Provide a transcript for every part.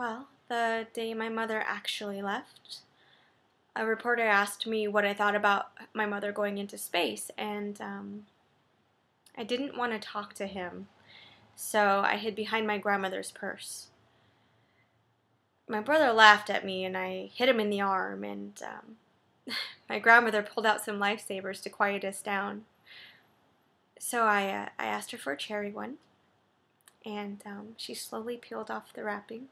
Well, the day my mother actually left, a reporter asked me what I thought about my mother going into space, and I didn't want to talk to him, so I hid behind my grandmother's purse. My brother laughed at me, and I hit him in the arm, and my grandmother pulled out some lifesavers to quiet us down. So I asked her for a cherry one, and she slowly peeled off the wrapping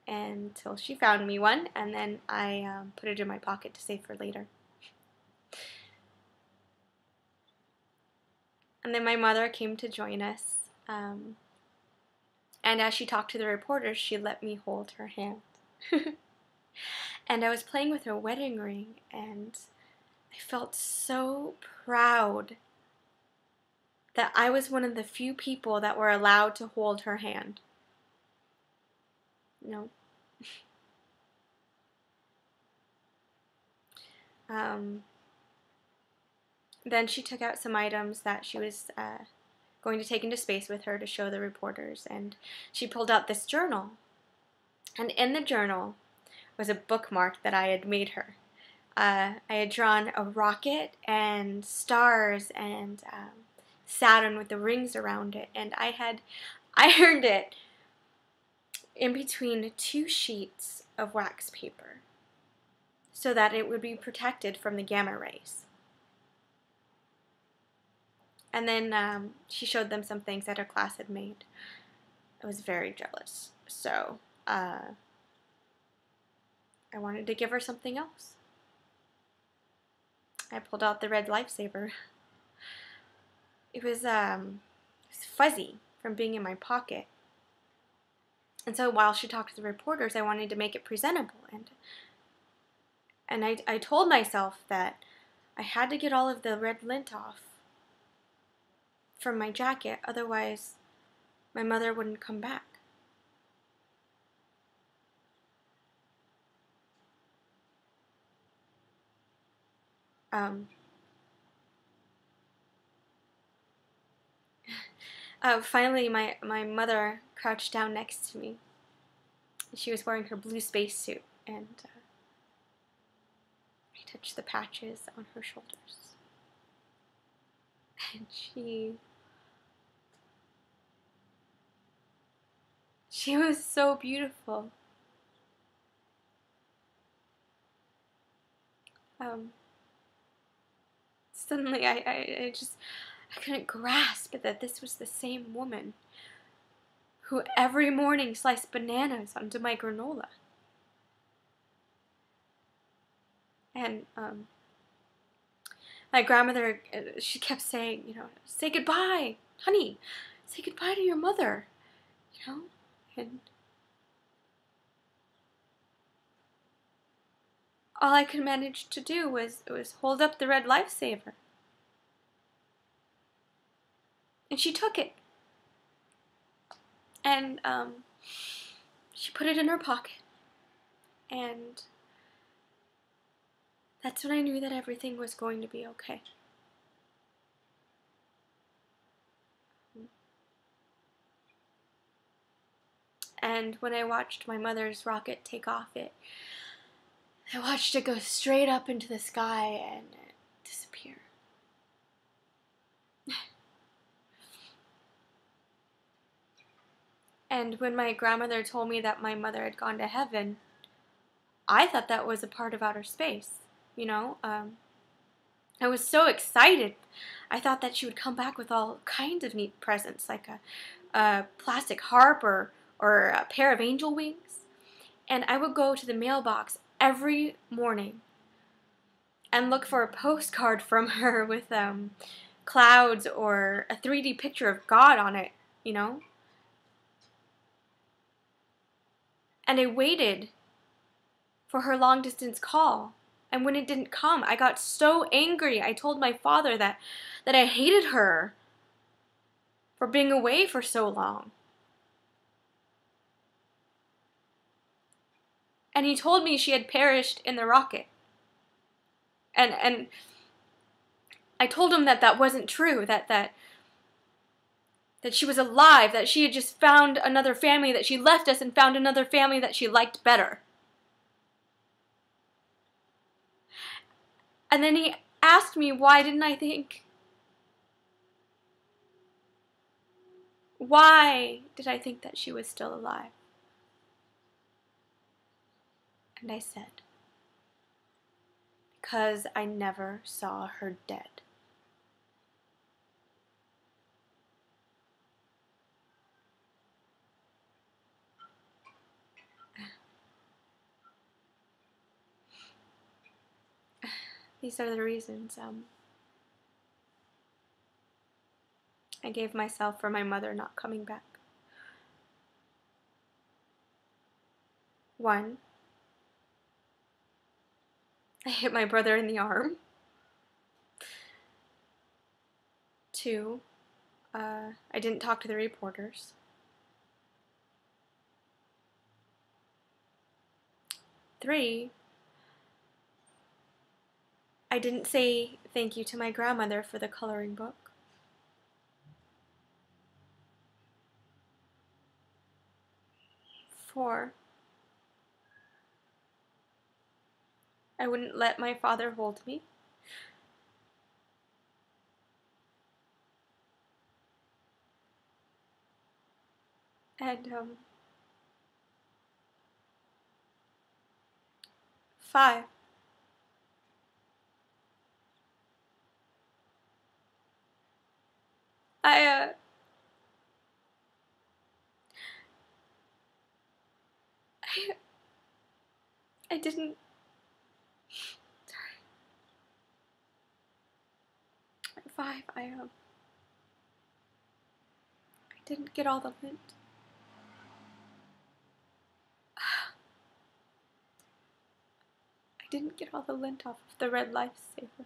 until she found me one, and then I put it in my pocket to save for later. And then my mother came to join us, and as she talked to the reporters, she let me hold her hand. And I was playing with her wedding ring, and I felt so proud that I was one of the few people that were allowed to hold her hand. No. Then she took out some items that she was going to take into space with her to show the reporters, and she pulled out this journal. And in the journal was a bookmark that I had made her. I had drawn a rocket and stars and Saturn with the rings around it, and I had ironed it in between 2 sheets of wax paper so that it would be protected from the gamma rays. And then she showed them some things that her class had made. I was very jealous, so I wanted to give her something else. I pulled out the red lifesaver. It was fuzzy from being in my pocket. And so while she talked to the reporters, I wanted to make it presentable. And I told myself that I had to get all of the red lint off from my jacket, otherwise my mother wouldn't come back. Finally, my mother crouched down next to me. She was wearing her blue spacesuit, and I touched the patches on her shoulders. And she was so beautiful. Suddenly I couldn't grasp that this was the same woman who every morning sliced bananas onto my granola. And my grandmother, she kept saying, say goodbye, honey, say goodbye to your mother, and all I could manage to do was hold up the red lifesaver. And she took it. And she put it in her pocket. And that's when I knew that everything was going to be okay. And when I watched my mother's rocket take off, I watched it go straight up into the sky and disappear. And when my grandmother told me that my mother had gone to heaven, I thought that was a part of outer space, I was so excited. I thought that she would come back with all kinds of neat presents, like a plastic harp or a pair of angel wings. And I would go to the mailbox every morning and look for a postcard from her with clouds or a 3D picture of God on it, And I waited for her long-distance call. And when it didn't come, I got so angry. I told my father that I hated her for being away for so long. And he told me she had perished in the rocket. And I told him that wasn't true, that that she was alive, that she had just found another family, that she left us and found another family that she liked better. And then he asked me, why didn't I think? Why did I think that she was still alive? And I said, because I never saw her dead. These are the reasons I gave myself for my mother not coming back. 1, I hit my brother in the arm. 2, I didn't talk to the reporters. 3, I didn't say thank you to my grandmother for the coloring book. 4, I wouldn't let my father hold me. 5, I didn't. Sorry. 5, I didn't get all the lint. I didn't get all the lint off of the red lifesaver.